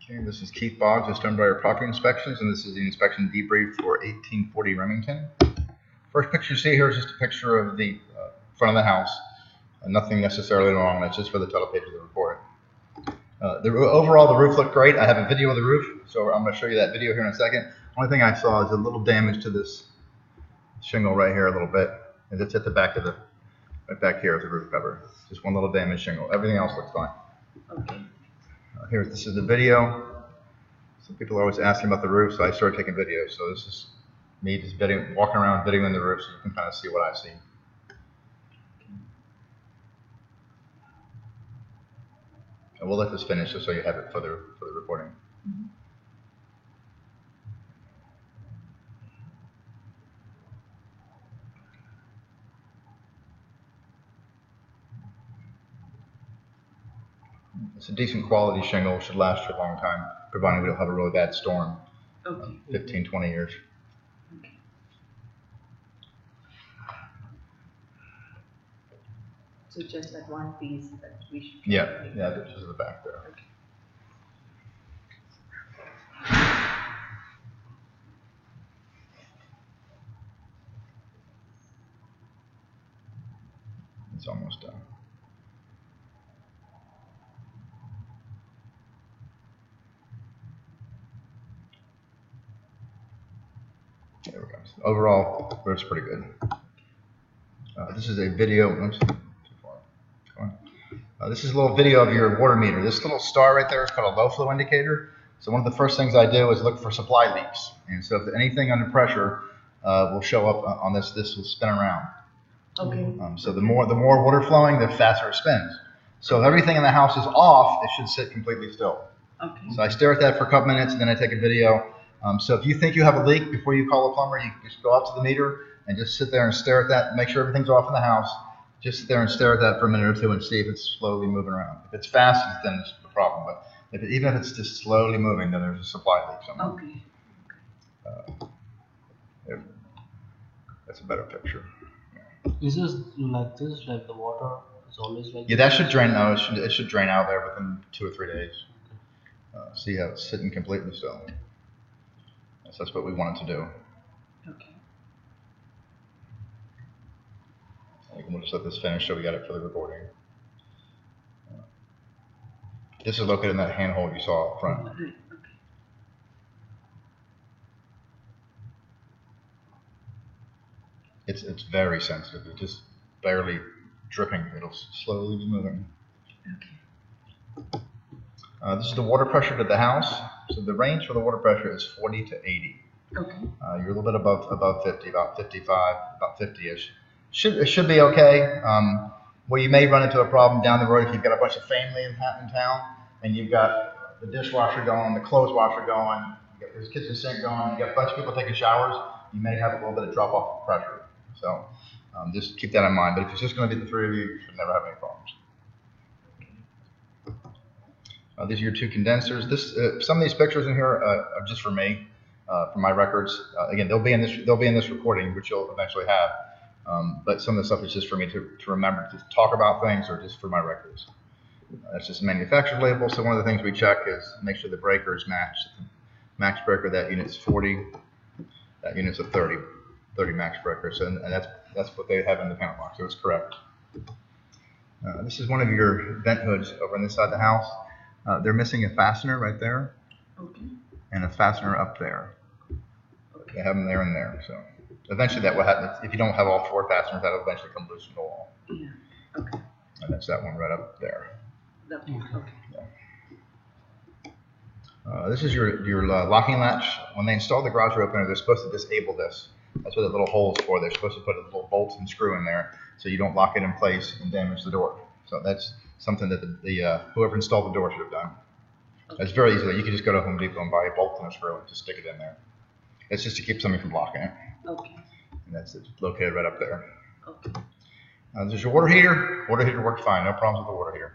Okay, this is Keith Boggs of Stonebriar Property Inspections, and this is the inspection debrief for 1840 Remington. First picture you see here is just a picture of the front of the house. Nothing necessarily wrong, that's just for the title page of the report. Overall, the roof looked great. I have a video of the roof, so I'm going to show you that video here in a second. Only thing I saw is a little damage to this shingle right here a little bit, and it's at the back of the, right back here at the roof cover. Just one little damaged shingle. Everything else looks fine. Okay. This is the video. Some people are always asking about the roof, so I started taking videos. So this is me just walking around videoing the roof, so you can kind of see what I see. And we'll let this finish just so you have it for the recording. Mm-hmm. It's a decent quality shingle, should last you a long time, providing we don't have a really bad storm. Okay. 15, 20 years. Okay. So just that one piece that we should. Yeah, this is the back there. Okay. It's almost done. There we go. So overall, roof's pretty good. This is a video. Oops, too far. Go on. This is a little video of your water meter. This little star right there is called a low flow indicator. So one of the first things I do is look for supply leaks. And so if anything under pressure will show up on this, this will spin around. Okay. So the more water flowing, the faster it spins. So if everything in the house is off, it should sit completely still. Okay. So I stare at that for a couple minutes, and then I take a video. So if you think you have a leak before you call a plumber, you just go up to the meter and just sit there and stare at that, make sure everything's off in the house. Just sit there and stare at that for a minute or two and see if it's slowly moving around. If it's fast, then it's a problem. But even if it's just slowly moving, then there's a supply leak somewhere. Okay. That's a better picture. Is this like this? Like the water is always like? Yeah, that should drain. No, it should drain out there within 2 or 3 days. See how it's sitting completely still. So that's what we wanted to do. Okay. We'll just let this finish so we got it for the recording. This is located in that handhold you saw up front. Okay. It's very sensitive. It's just barely dripping. It'll slowly be moving. Okay. This is the water pressure to the house. So the range for the water pressure is 40 to 80. Okay. You're a little bit above 50, about 55, about 50-ish. It should be okay. Well, you may run into a problem down the road if you've got a bunch of family in town and you've got the dishwasher going, the clothes washer going, you got this kitchen sink going, you've got a bunch of people taking showers, you may have a little bit of drop off of pressure. So just keep that in mind. But if it's just going to be the three of you, you should never have any problems. These are your two condensers. Some of these pictures in here are just for me, for my records. Again, they'll be in this recording, which you'll eventually have. But some of the stuff is just for me to remember to talk about things, or just for my records. That's just a manufacturer's label. So one of the things we check is make sure the breaker is matched. Max breaker, that unit's 40. That unit's a 30 max breaker. So and that's what they have in the panel box. So it's correct. This is one of your vent hoods over on this side of the house. They're missing a fastener right there. Okay. And a fastener up there. Okay. They have them there and there. So eventually that will happen. If you don't have all 4 fasteners, that'll eventually come loose from the wall. Yeah. Okay. And that's that one right up there. That one. Okay. Yeah. This is your locking latch. When they install the garage door opener, they're supposed to disable this. That's what that little hole is for. They're supposed to put a little bolt and screw in there so you don't lock it in place and damage the door. So that's something that whoever installed the door should have done. Okay. It's very easy. You can just go to Home Depot and buy a bolt and a screw and just stick it in there. It's just to keep something from locking it. Okay. And that's it, located right up there. Okay. There's your water heater. Water heater works fine. No problems with the water heater.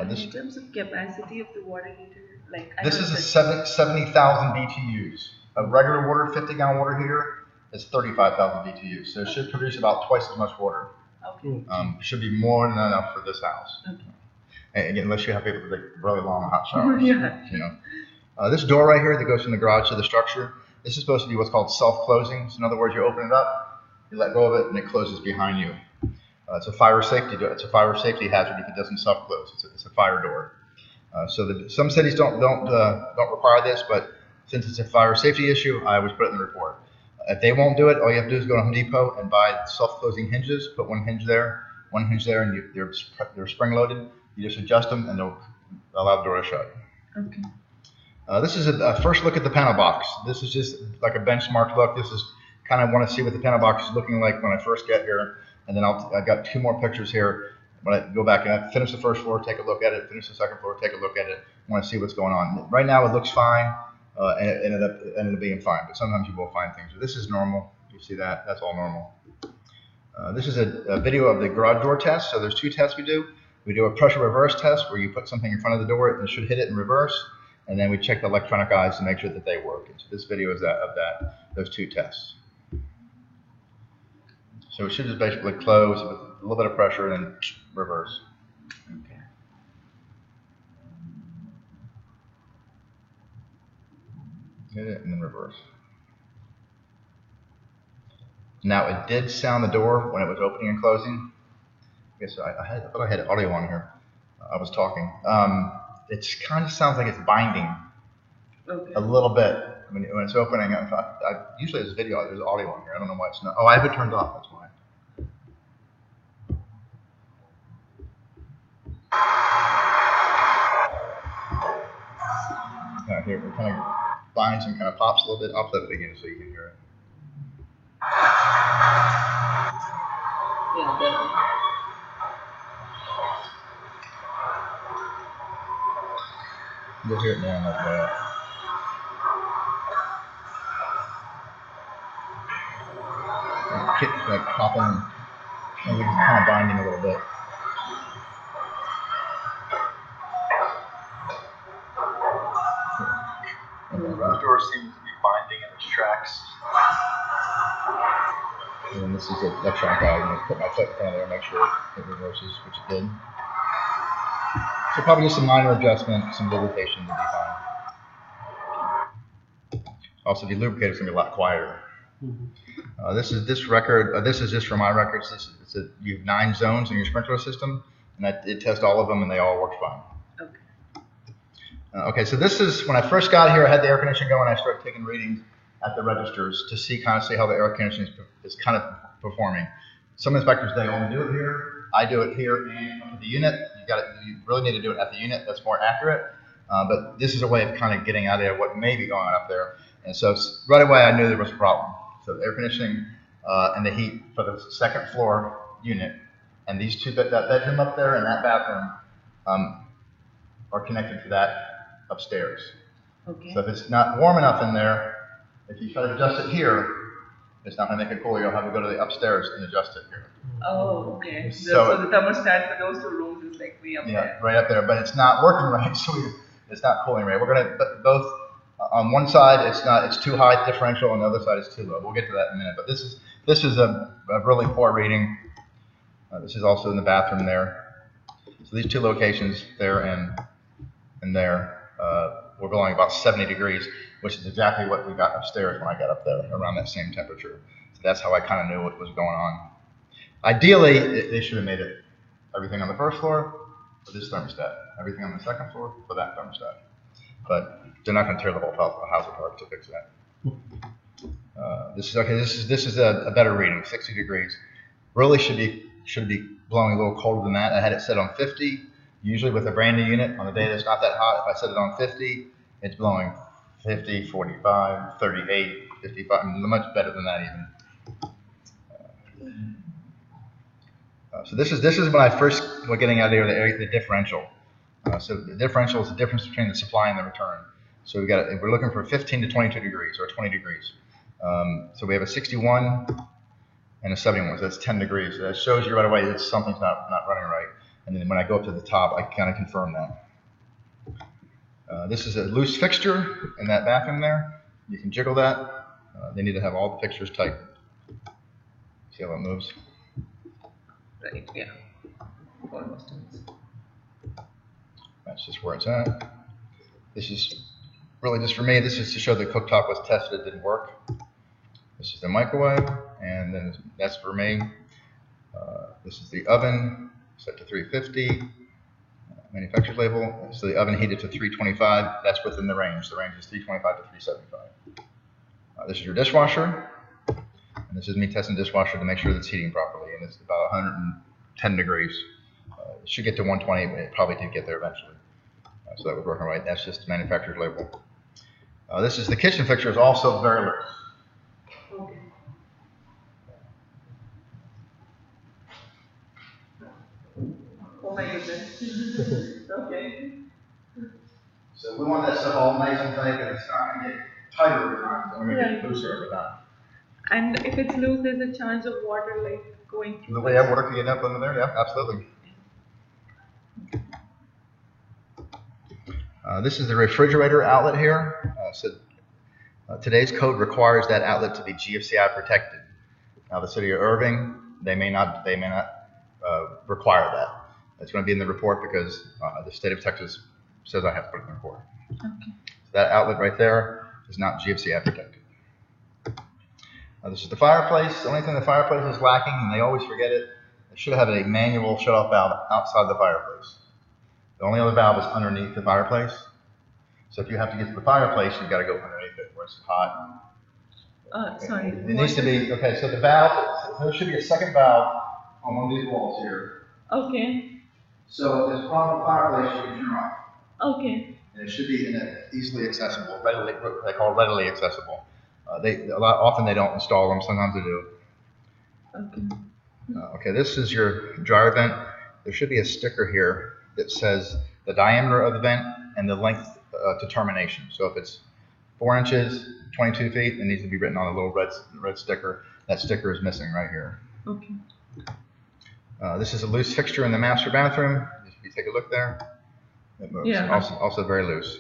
In terms of capacity of the water heater, like this is a 70,000 BTUs. A regular 50-gallon water heater is 35,000 BTUs. So it should produce about twice as much water. Okay. Should be more than enough for this house. Okay. And again, unless you have people with like really long hot showers, Yeah. you know. This door right here that goes from the garage to the structure, this is supposed to be what's called self-closing. So in other words, you open it up, you let go of it, and it closes behind you. It's a fire safety door. It's a fire safety hazard if it doesn't self-close. It's a fire door. So some cities don't require this, but since it's a fire safety issue, I always put it in the report. If they won't do it, all you have to do is go to Home Depot and buy self-closing hinges. Put one hinge there, and they're spring-loaded. You just adjust them, and they'll allow the door to shut. Okay. This is a first look at the panel box. This is just like a benchmark look. This is kind of want to see what the panel box is looking like when I first get here, and then I've got 2 more pictures here. When I go back and I finish the first floor, take a look at it. Finish the second floor, take a look at it. I want to see what's going on. Right now it looks fine, and it ended up being fine. But sometimes you will find things. This is normal. You see that? That's all normal. This is a video of the garage door test. So there's 2 tests we do. We do a pressure reverse test where you put something in front of the door and it should hit it in reverse. And then we check the electronic eyes to make sure that they work. And so this video is those 2 tests. So it should just basically close with a little bit of pressure and then reverse. Okay. Hit it and then reverse. Now it did sound the door when it was opening and closing. I guess I thought I had audio on here. I was talking. It kind of sounds like it's binding. Okay. A little bit when it's opening. Usually there's video, there's audio on here. I don't know why it's not. Oh, I have it turned off. That's why. Here it kind of binds and kind of pops a little bit. I'll flip it again so you can hear it. Yeah, definitely. You'll hear it now like that. Like popping, and like it's kind of binding a little bit. The door seems to be binding in its tracks. And then this is a electronic eye. I'm going to put my foot in front of there and make sure it reverses, which it did. So probably just a minor adjustment, some lubrication to be fine. Also, if you lubricate, it's going to be a lot quieter. Mm-hmm. This is just for my records. You have 9 zones in your sprinkler system, and it tests all of them, and they all work fine. Okay. Okay, so this is when I first got here. I had the air conditioning going. I started taking readings at the registers to see how the air conditioning is kind of performing. Some inspectors, they only do it here. I do it here and up at the unit. You really need to do it at the unit. That's more accurate. But this is a way of kind of getting out of what may be going on up there. And so right away, I knew there was a problem. So the air conditioning and the heat for the second floor unit, and these that bedroom up there and that bathroom are connected to that upstairs. Okay. So if it's not warm enough in there, if you try to adjust it here, it's not going to make it cool. You'll have to go to the upstairs and adjust it here. Oh, okay. So the thermostat for those 2 rooms is like way up there. Yeah, right up there, but it's not working right, so it's not cooling right. We're going to both on one side it's too high differential, on the other side it's too low. We'll get to that in a minute. But this is a really poor reading. This is also in the bathroom there. So these 2 locations there and there. We're going about 70 degrees, which is exactly what we got upstairs when I got up there, around that same temperature. So that's how I kind of knew what was going on. Ideally, they should have made it everything on the first floor for this thermostat, everything on the second floor for that thermostat. But they're not going to tear the whole house apart to fix that. This is a better reading, 60 degrees. Really should be blowing a little colder than that. I had it set on 50. Usually with a brand new unit, on the day that's not that hot, if I set it on 50, it's blowing 50, 45, 38, 55, much better than that even. So this is when I first was getting out of here, the differential. So the differential is the difference between the supply and the return. So we're looking for 15 to 22 degrees or 20 degrees. So we have a 61 and a 71, so that's 10 degrees. So that shows you right away that something's not running right. And then when I go up to the top, I kind of confirm that. This is a loose fixture in that bathroom there. You can jiggle that. They need to have all the fixtures tight. See how it moves? Right, yeah. Almost. That's just where it's at. This is really just for me. This is to show the cooktop was tested, it didn't work. This is the microwave, and then that's for me. This is the oven, set to 350. Manufacturer's label. So the oven heated to 325. That's within the range. The range is 325 to 375. This is your dishwasher. And this is me testing the dishwasher to make sure that it's heating properly. And it's about 110 degrees. It should get to 120, but it probably did get there eventually. So that was working right. That's just the manufacturer's label. This is the kitchen fixture, is also very loose. Okay. Oh my goodness. Okay. So we want that stuff all nice and tight, and it's not going to get tighter over time. It's only going to get looser over time. And if it's loose, there's a chance of water like going through. The way I water can get up under there, yeah, absolutely. This is the refrigerator outlet here. Today's code requires that outlet to be GFCI protected. Now the city of Irving, they may not require that. It's going to be in the report because the state of Texas says I have to put it in the report. Okay. So that outlet right there is not GFCI protected. This is the fireplace. The only thing the fireplace is lacking, and they always forget it, they should have a manual shut-off valve outside the fireplace. The only other valve is underneath the fireplace. So if you have to get to the fireplace, you've got to go underneath it where it's hot. Sorry. It needs to be, okay, so the valve, there should be a second valve on one of these walls here. Okay. So if there's a problem with the fireplace, you can turn off. Okay. And it should be easily accessible, readily, what they call readily accessible. Often they don't install them, sometimes they do. Okay. Okay, this is your dryer vent. There should be a sticker here that says the diameter of the vent and the length to termination. So if it's 4 inches, 22 feet, it needs to be written on a little red sticker. That sticker is missing right here. Okay. This is a loose fixture in the master bathroom. If you take a look there, it moves. Yeah. Also very loose.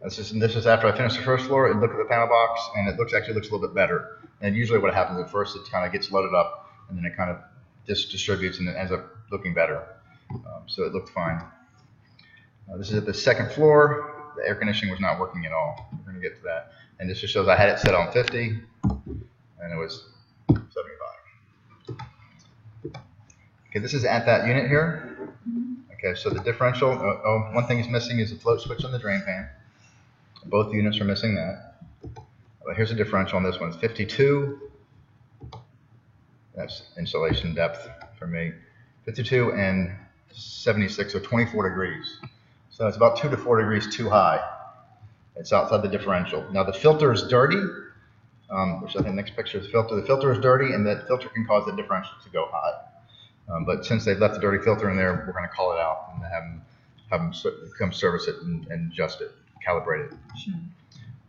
This is after I finished the first floor and look at the panel box, and it actually looks a little bit better. And usually what happens at first, it kind of gets loaded up, and then it kind of distributes, and it ends up looking better. So it looked fine. This is at the second floor. The air conditioning was not working at all. We're going to get to that. And this just shows I had it set on 50, and it was 75. Okay, this is at that unit here. Okay, so the differential, one thing is missing is the float switch on the drain pan. Both units are missing that. But here's a differential on this one. It's 52. That's insulation depth for me. 52 and 76, or 24 degrees. So it's about 2 to 4 degrees too high. It's outside the differential. Now the filter is dirty, which I think the next picture is filter. The filter is dirty, and that filter can cause the differential to go high. But since they've left the dirty filter in there, we're going to call it out and have them come service it and adjust it, calibrate it. Sure.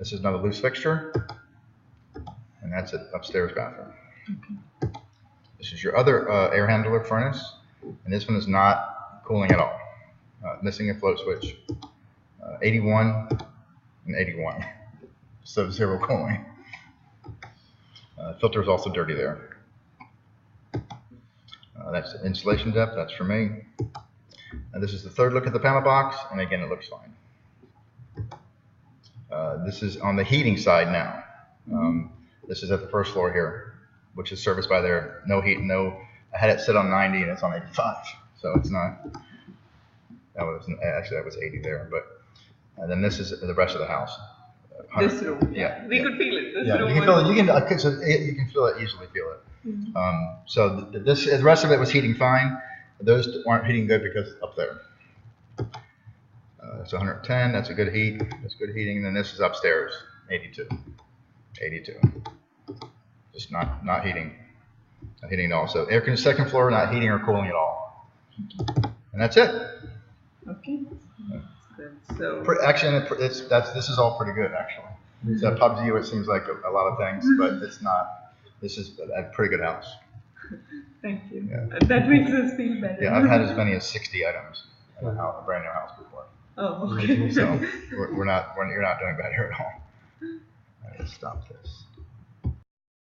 This is another loose fixture, and that's it, upstairs bathroom. Okay. This is your other air handler furnace, and this one is not cooling at all. Missing a float switch. 81 and 81, so zero cooling. Filter is also dirty there. That's the insulation depth, that's for me. And this is the third look at the panel box, and again, it looks fine. This is on the heating side now. This is at the first floor here, which is serviced by their no heat, I had it set on 90 and it's on 85, so it's not, that was 80 there, but, and then this is the rest of the house. This room. Yeah. We could feel it. This Yeah, room you can feel it. You can feel it, easily feel it. So the rest of it was heating fine. Those weren't heating good because up there. It's 110. That's a good heat. That's good heating. And then this is upstairs, 82. 82. Just not heating. Not heating at all. So air conditioning, second floor, not heating or cooling at all. And that's it. Okay. That's good. So Actually, this is all pretty good, actually. So probably to you it seems like a lot of things, but it's not. This is a pretty good house. thank you. Yeah. That makes us feel better. Yeah, I've had as many as 60 items in a brand new house before. Oh, okay. So you're not doing bad here at all. All right, let's stop this.